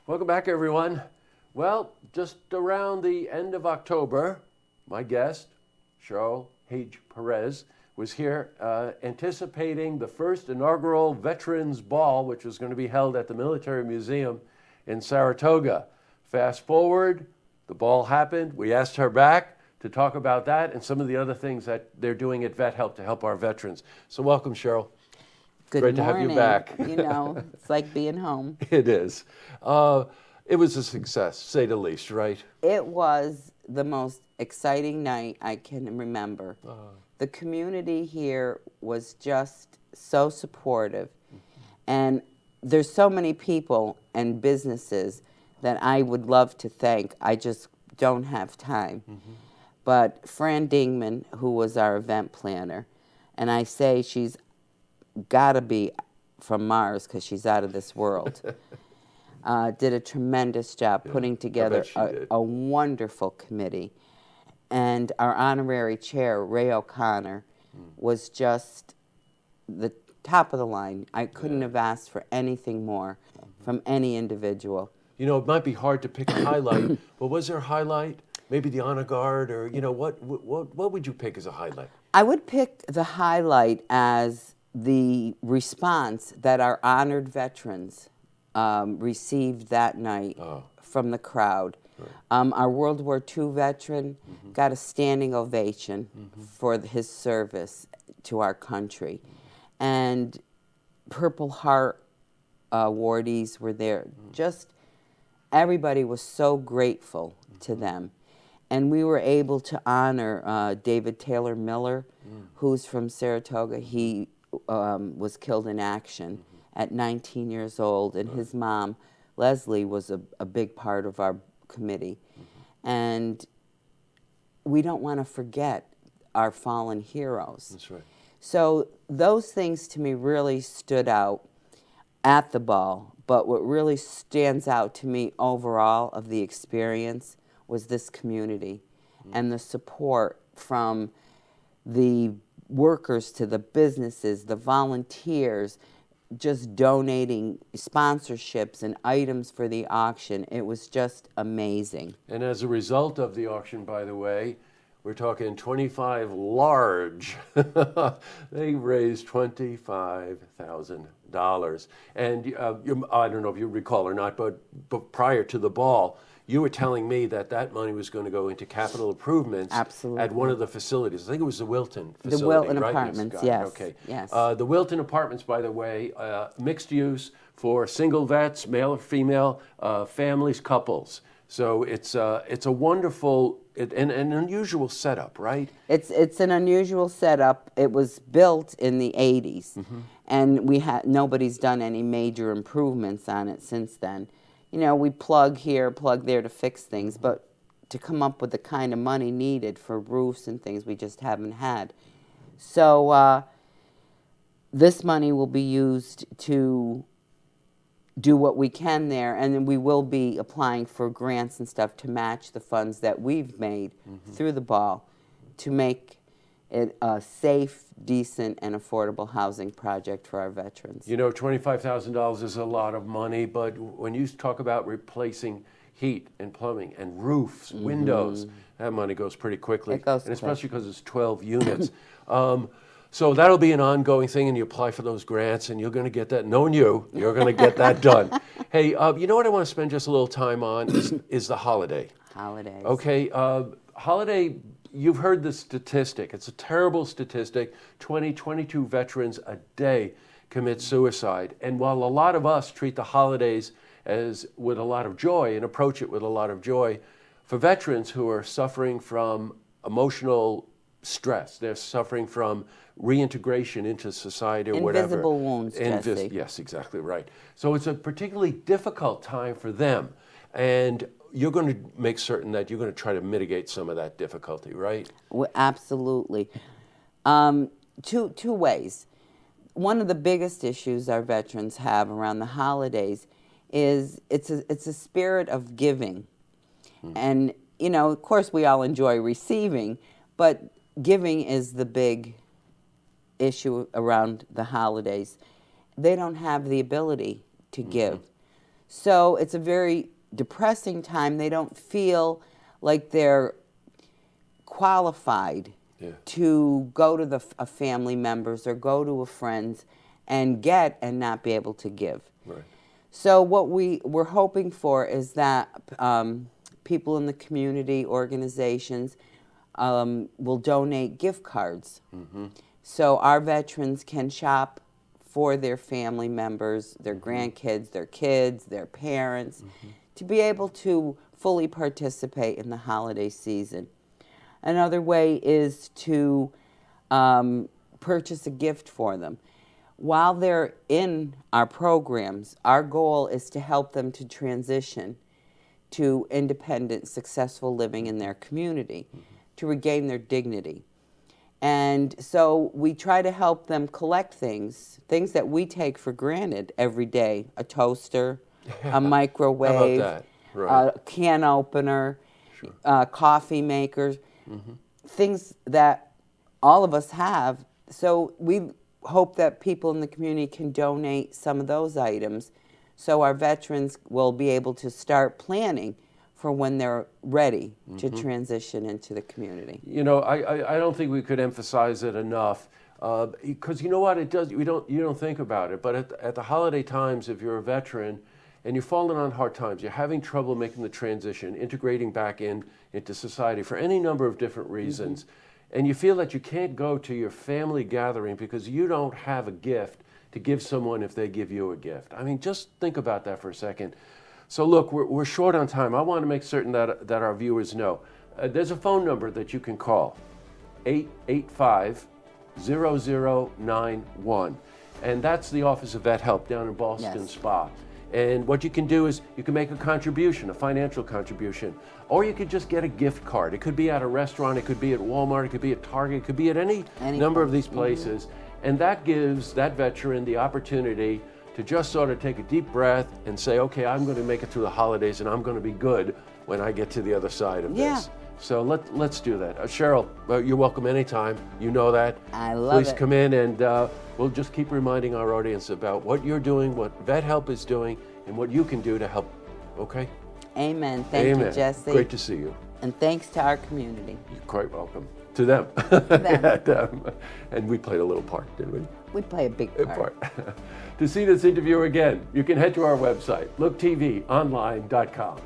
Welcome back, everyone. Well, just around the end of October, my guest, Cheryl Hage-Perez, was here anticipating the first inaugural Veterans Ball, which was going to be held at the Military Museum in Saratoga. Fast forward, the ball happened. We asked her back to talk about that and some of the other things that they're doing at Vet Help to help our veterans. So welcome, Cheryl. Good Great morning. to have you back. You know, it's like being home. It is. It was a success, say the least, right? It was the most exciting night I can remember. The community here was just so supportive. And there's so many people and businesses that I would love to thank. I just don't have time. But Fran Dingman, who was our event planner, and I say she's got to be from Mars because she's out of this world, did a tremendous job putting together a wonderful committee. And our honorary chair, Ray O'Connor, was just the top of the line. I couldn't have asked for anything more from any individual. You know, it might be hard to pick a highlight, but was there a highlight? Maybe the honor guard, or you know, what would you pick as a highlight? I would pick the highlight as the response that our honored veterans received that night from the crowd. Our World War II veteran got a standing ovation for his service to our country. And Purple Heart awardees were there. Just everybody was so grateful to them. And we were able to honor David Taylor Miller, who's from Saratoga. He was killed in action at 19 years old, and his mom, Leslie, was a big part of our committee. And we don't want to forget our fallen heroes. That's right. So those things to me really stood out at the ball, but what really stands out to me overall of the experience was this community and the support from the workers to the businesses, the volunteers, just donating sponsorships and items for the auction. It was just amazing. And as a result of the auction, by the way, we're talking 25 large. They raised $25,000. And I don't know if you recall or not, but prior to the ball, you were telling me that that money was going to go into capital improvements at one of the facilities. I think it was the Wilton facility, The Wilton right? Apartments, yes. Okay. Yes. The Wilton Apartments, by the way, mixed use for single vets, male or female, families, couples. So it's a wonderful and an unusual setup, right? It's an unusual setup. It was built in the 80s, and nobody's done any major improvements on it since then. You know, we plug here, plug there to fix things, but to come up with the kind of money needed for roofs and things, we just haven't had. So this money will be used to do what we can there, and then we will be applying for grants and stuff to match the funds that we've made through the ball to make it a safe, decent, and affordable housing project for our veterans. You know, $25,000 is a lot of money, but when you talk about replacing heat and plumbing and roofs, windows, that money goes pretty quickly. It goes and especially because it's 12 units. So that'll be an ongoing thing, and you apply for those grants, and you're going to get that. Knowing you're going to get that done. Hey, you know what I want to spend just a little time on is the holiday. Holidays. Okay, holiday, you've heard the statistic. It's a terrible statistic. 22 veterans a day commit suicide. And while a lot of us treat the holidays as with a lot of joy and approach it with a lot of joy, for veterans who are suffering from emotional stress, they're suffering from reintegration into society or whatever. Invisible wounds, Jesse. Yes, exactly right. So it's a particularly difficult time for them. And you're going to make certain that you're going to try to mitigate some of that difficulty, right? Well, absolutely. Two ways. One of the biggest issues our veterans have around the holidays is it's a spirit of giving. And, you know, of course we all enjoy receiving, but giving is the big issue around the holidays. They don't have the ability to give. So it's a very depressing time. They don't feel like they're qualified to go to a family members or go to a friend's and get and not be able to give. Right. So what we're hoping for is that people in the community, organizations, will donate gift cards. So our veterans can shop for their family members, their grandkids, their kids, their parents, to be able to fully participate in the holiday season. Another way is to purchase a gift for them. While they're in our programs, our goal is to help them to transition to independent, successful living in their community, to regain their dignity. And so we try to help them collect things that we take for granted every day: a toaster, a microwave, How about that? Right. a can opener, coffee makers, things that all of us have. So we hope that people in the community can donate some of those items so our veterans will be able to start planning for when they're ready to transition into the community. You know, I don't think we could emphasize it enough, because you know what, it does. You don't think about it, but at the holiday times, if you're a veteran and you're falling on hard times, you're having trouble making the transition, integrating back into society for any number of different reasons, and you feel that you can't go to your family gathering because you don't have a gift to give someone if they give you a gift. I mean, just think about that for a second. So look, we're short on time. I want to make certain that our viewers know. There's a phone number that you can call, 885-0091. And that's the Office of Vet Help down in Boston Spa. And what you can do is you can make a contribution, a financial contribution, or you could just get a gift card. It could be at a restaurant, it could be at Walmart, it could be at Target, it could be at any number of these places. And that gives that veteran the opportunity to just sort of take a deep breath and say, okay, I'm going to make it through the holidays and I'm going to be good when I get to the other side of this. So let's do that. Cheryl, you're welcome anytime. You know that. I love it. Please come in, and we'll just keep reminding our audience about what you're doing, what Vet Help is doing, and what you can do to help. Okay? Amen. Thank you, Jesse. Great to see you. And thanks to our community. You're quite welcome. To them. Them. And we played a little part, didn't we? We play a big part. To see this interview again, you can head to our website, looktvonline.com.